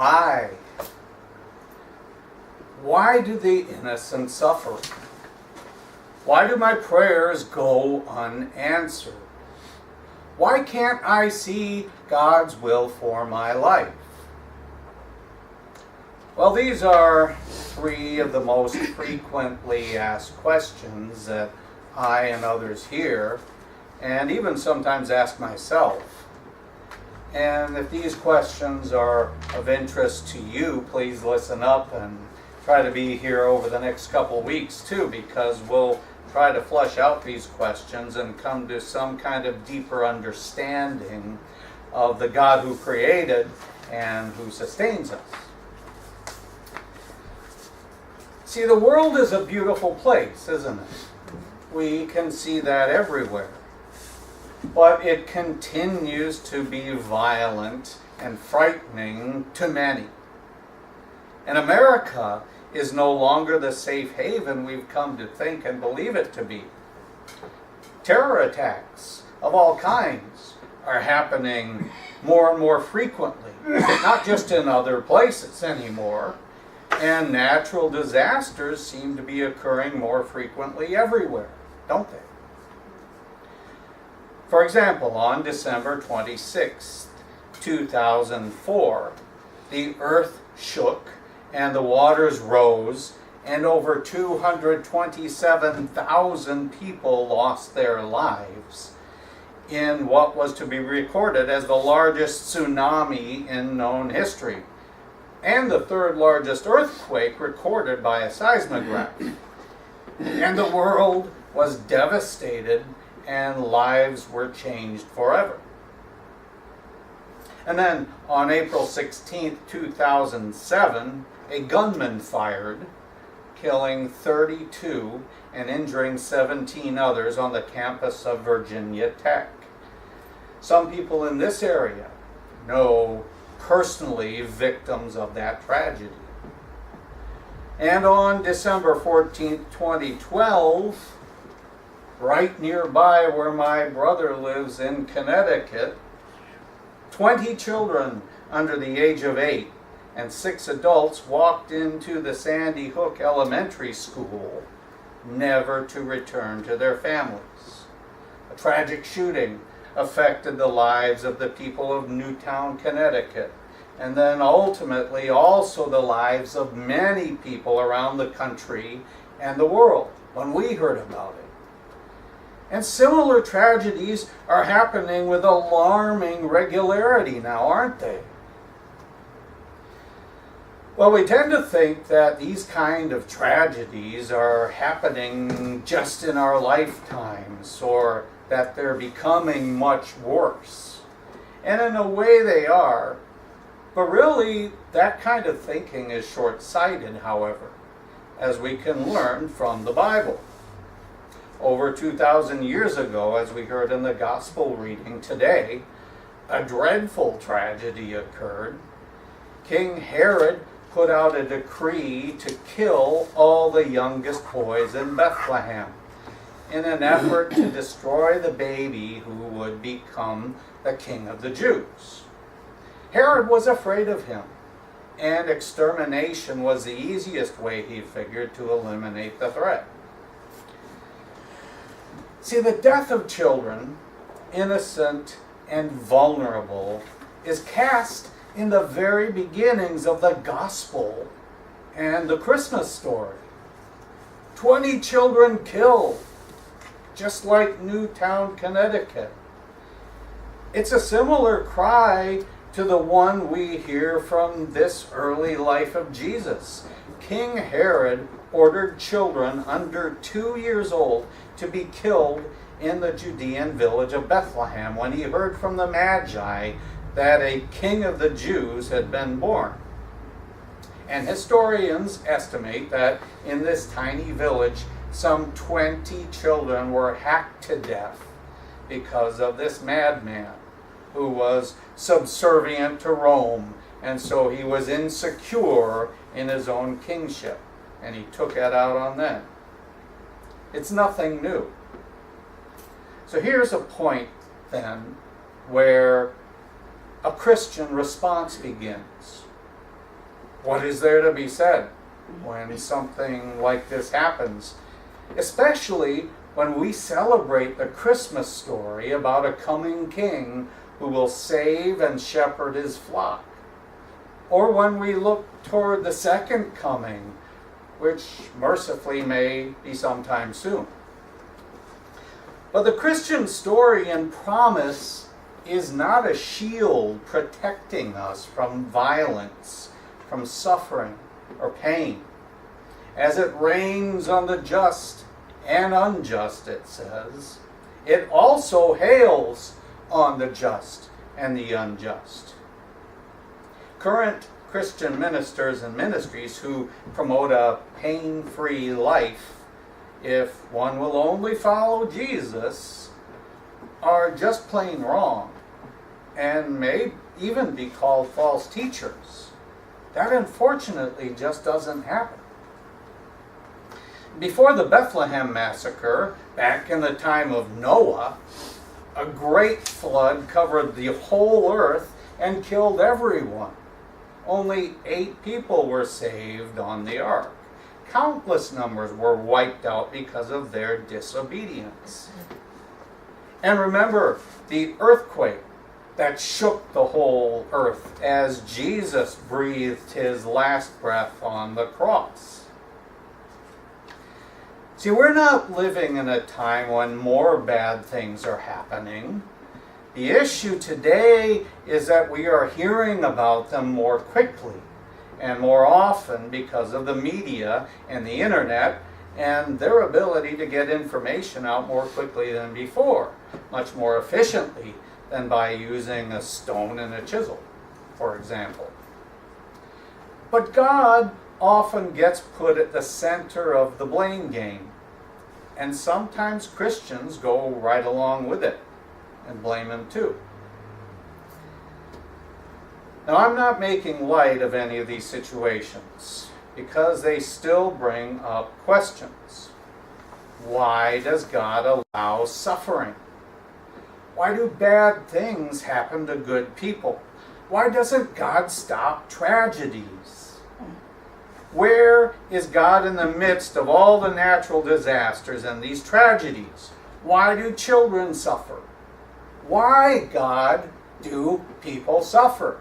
Why? Why do the innocent suffer? Why do my prayers go unanswered? Why can't I see God's will for my life? Well, these are three of the most frequently asked questions that I and others hear, and even sometimes ask myself. And if these questions are of interest to you, please listen up and try to be here over the next couple weeks too, because we'll try to flush out these questions and come to some kind of deeper understanding of the God who created and who sustains us. See, the world is a beautiful place, isn't it? We can see that everywhere. But it continues to be violent and frightening to many. And America is no longer the safe haven we've come to think and believe it to be. Terror attacks of all kinds are happening more and more frequently, not just in other places anymore, and natural disasters seem to be occurring more frequently everywhere, don't they? For example, on December 26, 2004, the earth shook and the waters rose, and over 227,000 people lost their lives in what was to be recorded as the largest tsunami in known history, and the third largest earthquake recorded by a seismograph. And the world was devastated, and lives were changed forever. And then on April 16, 2007, a gunman fired, killing 32 and injuring 17 others on the campus of Virginia Tech. Some people in this area know personally victims of that tragedy. And on December 14, 2012, right nearby where my brother lives in Connecticut, 20 children under the age of 8 and 6 adults walked into the Sandy Hook Elementary School, never to return to their families. A tragic shooting affected the lives of the people of Newtown, Connecticut, and then ultimately also the lives of many people around the country and the world when we heard about it. And similar tragedies are happening with alarming regularity now, aren't they? Well, we tend to think that these kind of tragedies are happening just in our lifetimes, or that they're becoming much worse. And in a way they are, but really that kind of thinking is short-sighted, however, as we can learn from the Bible. Over 2,000 years ago, as we heard in the gospel reading today, a dreadful tragedy occurred. King Herod put out a decree to kill all the youngest boys in Bethlehem in an effort to destroy the baby who would become the king of the Jews. Herod was afraid of him, and extermination was the easiest way, he figured, to eliminate the threat. See, the death of children, innocent and vulnerable, is cast in the very beginnings of the gospel and the Christmas story. 20 children killed, just like Newtown, Connecticut. It's a similar cry to the one we hear from this early life of Jesus. King Herod ordered children under 2 years old to be killed in the Judean village of Bethlehem when he heard from the Magi that a king of the Jews had been born. And historians estimate that in this tiny village, some 20 children were hacked to death because of this madman who was subservient to Rome, and so he was insecure in his own kingship, and he took it out on them. It's nothing new. So here's a point then where a Christian response begins. What is there to be said when something like this happens? Especially when we celebrate the Christmas story about a coming king who will save and shepherd his flock. Or when we look toward the second coming, which mercifully may be sometime soon. But the Christian story and promise is not a shield protecting us from violence, from suffering or pain. As it rains on the just and unjust, it says, it also hails on the just and the unjust. Current Christian ministers and ministries who promote a pain-free life, if one will only follow Jesus, are just plain wrong and may even be called false teachers. That unfortunately just doesn't happen. Before the Bethlehem massacre, back in the time of Noah, a great flood covered the whole earth and killed everyone. Only 8 people were saved on the ark. Countless numbers were wiped out because of their disobedience. And remember the earthquake that shook the whole earth as Jesus breathed his last breath on the cross. See, we're not living in a time when more bad things are happening. The issue today is that we are hearing about them more quickly and more often because of the media and the internet and their ability to get information out more quickly than before, much more efficiently than by using a stone and a chisel, for example. But God often gets put at the center of the blame game, and sometimes Christians go right along with it and blame him too. Now, I'm not making light of any of these situations because they still bring up questions. Why does God allow suffering? Why do bad things happen to good people? Why doesn't God stop tragedies? Where is God in the midst of all the natural disasters and these tragedies? Why do children suffer? Why, God, do people suffer?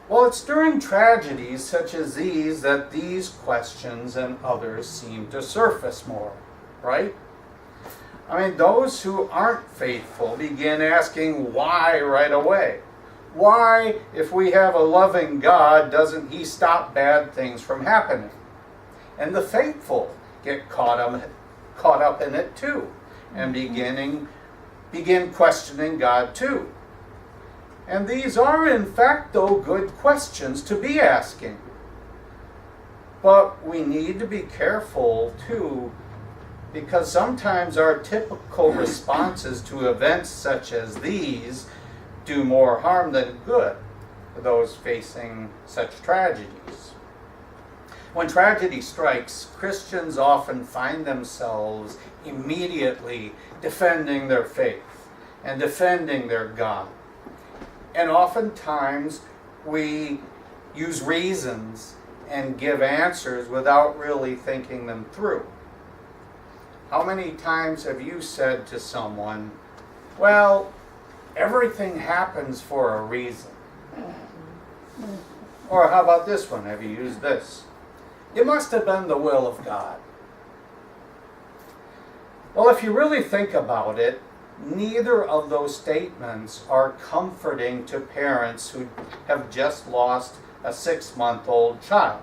Well, it's during tragedies such as these that these questions and others seem to surface more, right? I mean, those who aren't faithful begin asking why right away. Why, if we have a loving God, doesn't he stop bad things from happening? And the faithful get caught up in it too, and begin questioning God too. And these are, in fact, though, good questions to be asking. But we need to be careful, too, because sometimes our typical responses to events such as these do more harm than good for those facing such tragedies. When tragedy strikes, Christians often find themselves immediately defending their faith and defending their God. And oftentimes we use reasons and give answers without really thinking them through. How many times have you said to someone, well, everything happens for a reason? Or how about this one? Have you used this? It must have been the will of God. Well, if you really think about it, neither of those statements are comforting to parents who have just lost a 6-month-old child,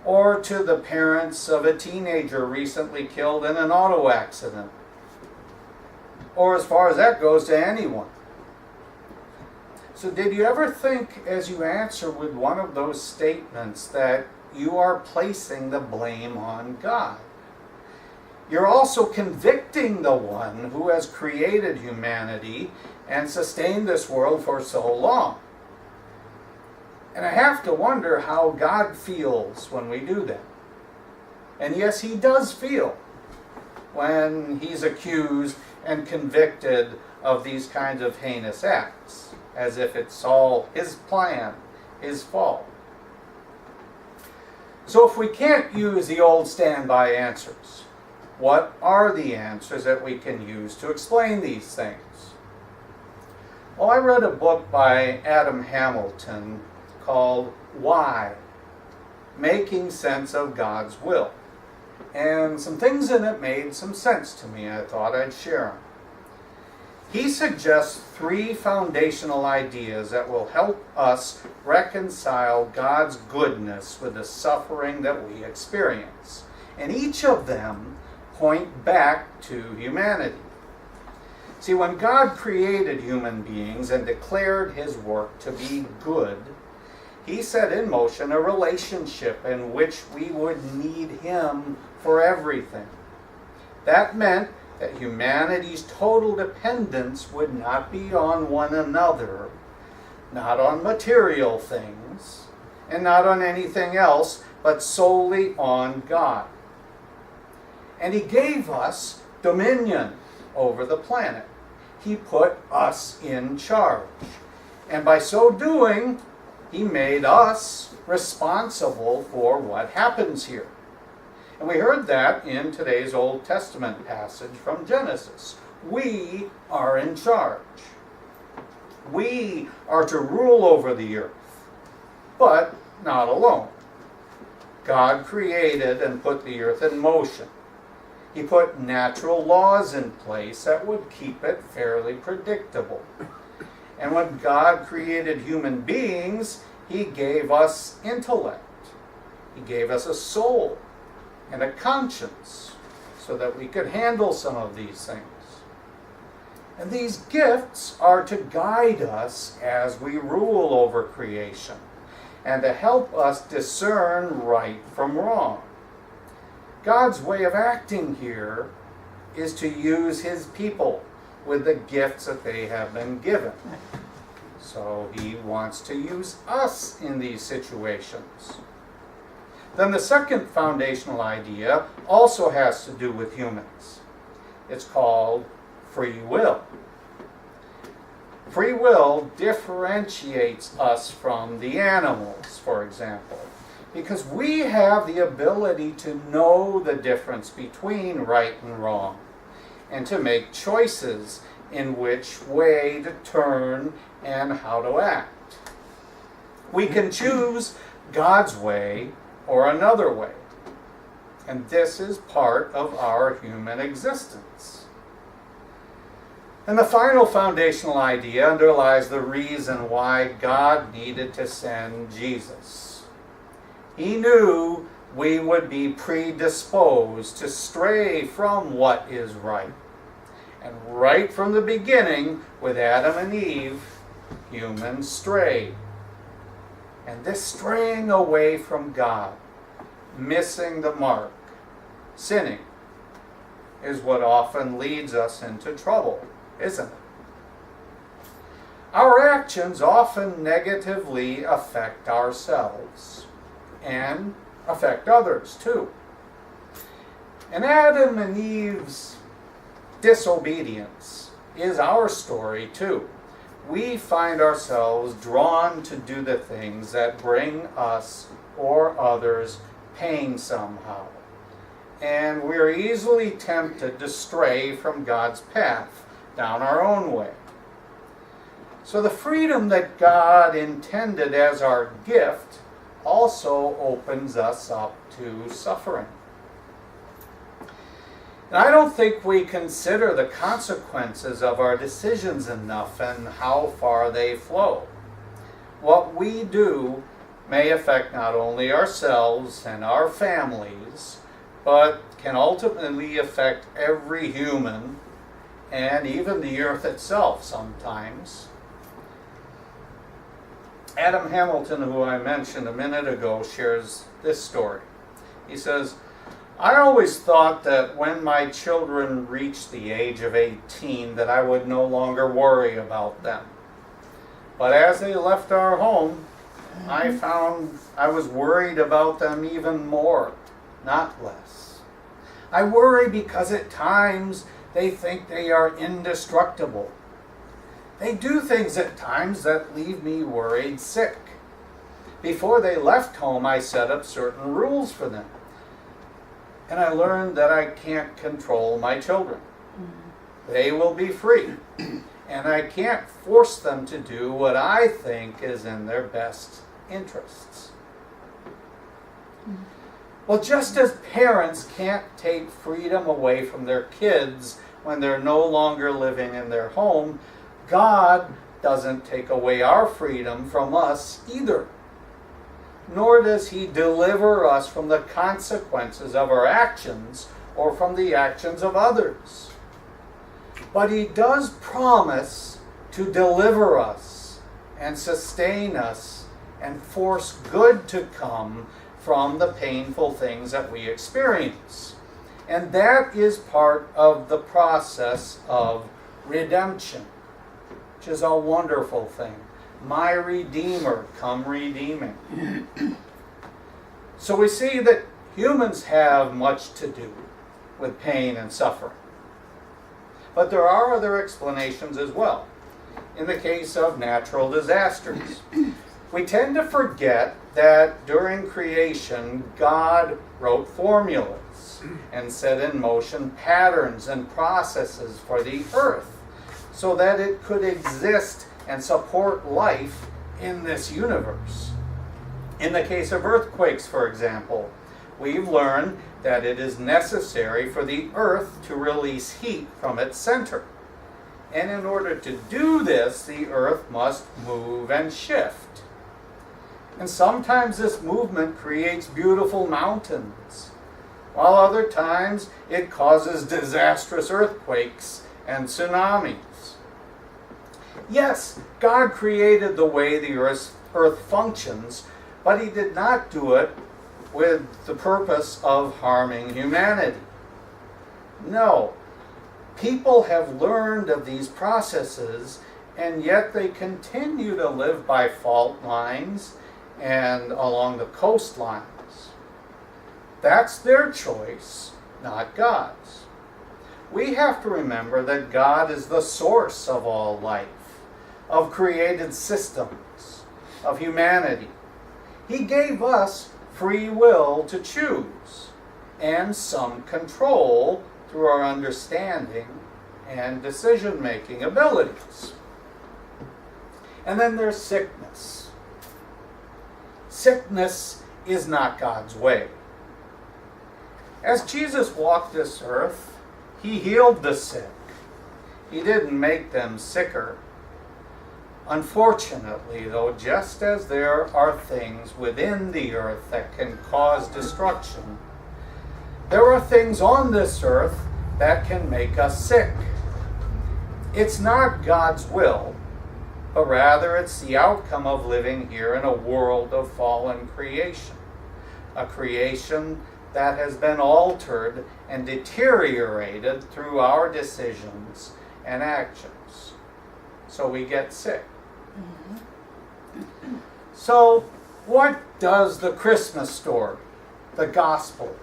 or to the parents of a teenager recently killed in an auto accident, or as far as that goes, to anyone. So did you ever think as you answer with one of those statements that you are placing the blame on God? You're also convicting the one who has created humanity and sustained this world for so long. And I have to wonder how God feels when we do that. And yes, he does feel when he's accused and convicted of these kinds of heinous acts. as if it's all his plan, his fault. So if we can't use the old standby answers, what are the answers that we can use to explain these things? Well, I read a book by Adam Hamilton called Why? Making Sense of God's Will. And some things in it made some sense to me. I thought I'd share them. He suggests 3 foundational ideas that will help us reconcile God's goodness with the suffering that we experience. And each of them point back to humanity. See, when God created human beings and declared his work to be good, he set in motion a relationship in which we would need him for everything. That meant that humanity's total dependence would not be on one another, not on material things, and not on anything else, but solely on God. And he gave us dominion over the planet. He put us in charge. And by so doing, he made us responsible for what happens here. And we heard that in today's Old Testament passage from Genesis. We are in charge. We are to rule over the earth, but not alone. God created and put the earth in motion. He put natural laws in place that would keep it fairly predictable. And when God created human beings, he gave us intellect. He gave us a soul and a conscience so that we could handle some of these things. And these gifts are to guide us as we rule over creation and to help us discern right from wrong. God's way of acting here is to use his people with the gifts that they have been given. So he wants to use us in these situations. Then the second foundational idea also has to do with humans. It's called free will. Free will differentiates us from the animals, for example, because we have the ability to know the difference between right and wrong and to make choices in which way to turn and how to act. We can choose God's way or another way, and this is part of our human existence. And the final foundational idea underlies the reason why God needed to send Jesus. He knew we would be predisposed to stray from what is right. And right from the beginning, with Adam and Eve, humans strayed. And this straying away from God, missing the mark, sinning, is what often leads us into trouble, isn't it? Our actions often negatively affect ourselves and affect others too. And Adam and Eve's disobedience is our story too. We find ourselves drawn to do the things that bring us or others pain somehow. And we're easily tempted to stray from God's path down our own way. So the freedom that God intended as our gift also opens us up to suffering. And I don't think we consider the consequences of our decisions enough and how far they flow. What we do may affect not only ourselves and our families, but can ultimately affect every human and even the earth itself sometimes. Adam Hamilton, who I mentioned a minute ago, shares this story. He says, I always thought that when my children reached the age of 18 that I would no longer worry about them. But as they left our home, I found I was worried about them even more, not less. I worry because at times they think they are indestructible. They do things at times that leave me worried sick. Before they left home, I set up certain rules for them. And I learned that I can't control my children. They will be free. And I can't force them to do what I think is in their best interests. Well, just as parents can't take freedom away from their kids when they're no longer living in their home, God doesn't take away our freedom from us either. Nor does He deliver us from the consequences of our actions or from the actions of others. But He does promise to deliver us and sustain us and force good to come from the painful things that we experience. And that is part of the process of redemption, which is a wonderful thing. My Redeemer, come redeeming. So we see that humans have much to do with pain and suffering. But there are other explanations as well. In the case of natural disasters, we tend to forget that during creation, God wrote formulas and set in motion patterns and processes for the earth so that it could exist and support life in this universe. In the case of earthquakes, for example, we've learned that it is necessary for the earth to release heat from its center. And in order to do this, the earth must move and shift. And sometimes this movement creates beautiful mountains, while other times it causes disastrous earthquakes and tsunamis. Yes, God created the way the earth functions, but He did not do it with the purpose of harming humanity. No, people have learned of these processes, and yet they continue to live by fault lines and along the coastlines. That's their choice, not God's. We have to remember that God is the source of all life, of created systems, of humanity. He gave us free will to choose, and some control through our understanding and decision-making abilities. And then there's sickness. Sickness is not God's way. As Jesus walked this earth, He healed the sick. He didn't make them sicker. Unfortunately, though, just as there are things within the earth that can cause destruction, there are things on this earth that can make us sick. It's not God's will, but rather it's the outcome of living here in a world of fallen creation, a creation that has been altered and deteriorated through our decisions and actions. So we get sick. So what does the Christmas story, the gospel,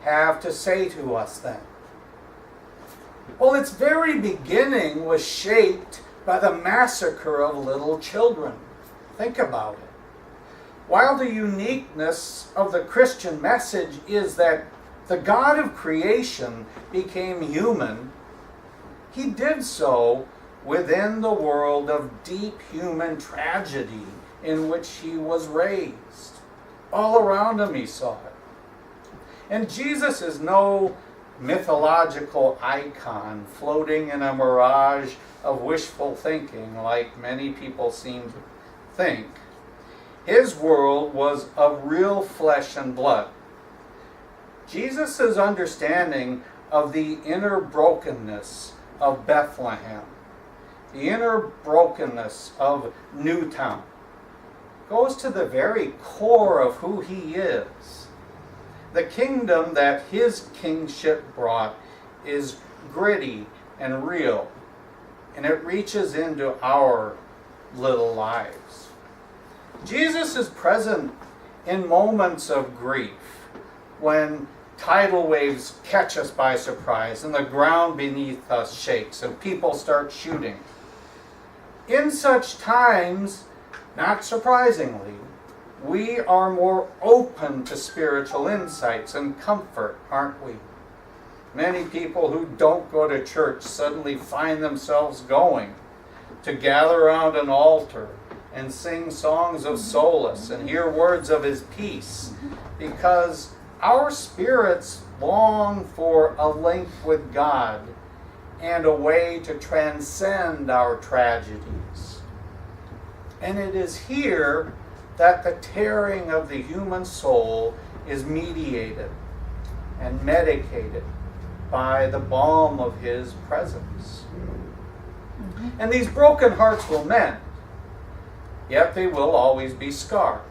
have to say to us then? Well, its very beginning was shaped by the massacre of little children. Think about it. While the uniqueness of the Christian message is that the God of creation became human, He did so within the world of deep human tragedy in which He was raised. All around Him He saw it. And Jesus is no mythological icon floating in a mirage of wishful thinking like many people seem to think. His world was of real flesh and blood. Jesus' understanding of the inner brokenness of Bethlehem, the inner brokenness of Newtown, goes to the very core of who He is. The kingdom that His kingship brought is gritty and real, and it reaches into our little lives. Jesus is present in moments of grief, when tidal waves catch us by surprise and the ground beneath us shakes and people start shooting. In such times, not surprisingly, we are more open to spiritual insights and comfort, aren't we? Many people who don't go to church suddenly find themselves going to gather around an altar and sing songs of solace and hear words of His peace, because our spirits long for a link with God and a way to transcend our tragedies. And it is here that the tearing of the human soul is mediated and medicated by the balm of His presence. And these broken hearts will mend, yet they will always be scarred.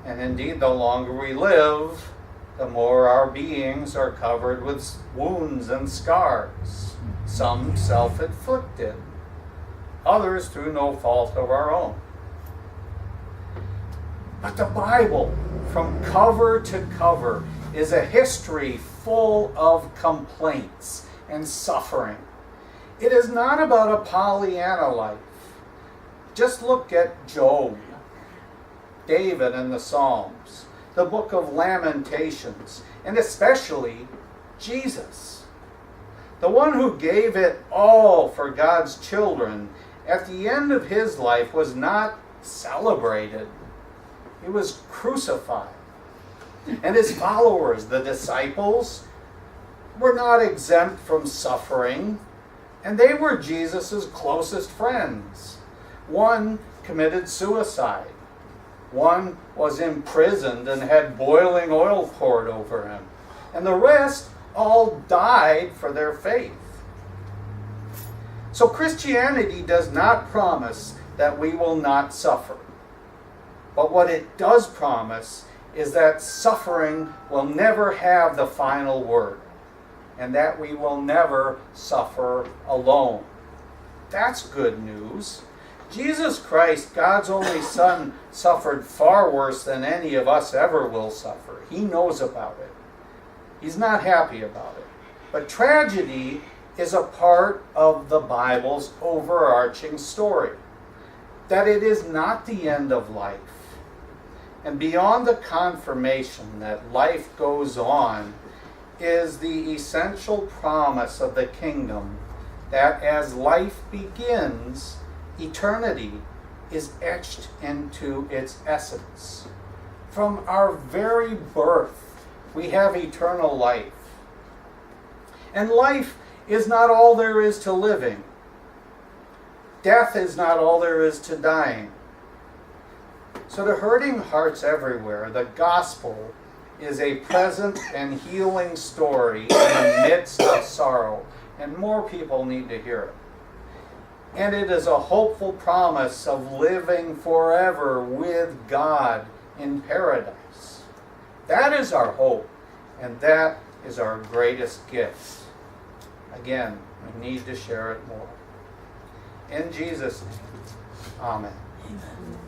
And indeed, the longer we live, the more our beings are covered with wounds and scars, some self-inflicted, others through no fault of our own. But the Bible, from cover to cover, is a history full of complaints and suffering. It is not about a Pollyanna life. Just look at Job, David and the Psalms, the book of Lamentations, and especially Jesus. The one who gave it all for God's children at the end of His life was not celebrated. He was crucified. And His followers, the disciples, were not exempt from suffering, and they were Jesus' closest friends. One committed suicide. One was imprisoned and had boiling oil poured over him. And the rest all died for their faith. So Christianity does not promise that we will not suffer. But what it does promise is that suffering will never have the final word, and that we will never suffer alone. That's good news. Jesus Christ, God's only Son, suffered far worse than any of us ever will suffer. He knows about it. He's not happy about it. But tragedy is a part of the Bible's overarching story, that it is not the end of life. And beyond the confirmation that life goes on is the essential promise of the kingdom that as life begins, eternity is etched into its essence. From our very birth, we have eternal life. And life is not all there is to living. Death is not all there is to dying. So to hurting hearts everywhere, the gospel is a present and healing story in the midst of sorrow, and more people need to hear it. And it is a hopeful promise of living forever with God in paradise. That is our hope, and that is our greatest gift. Again, we need to share it more. In Jesus' name, amen. Amen.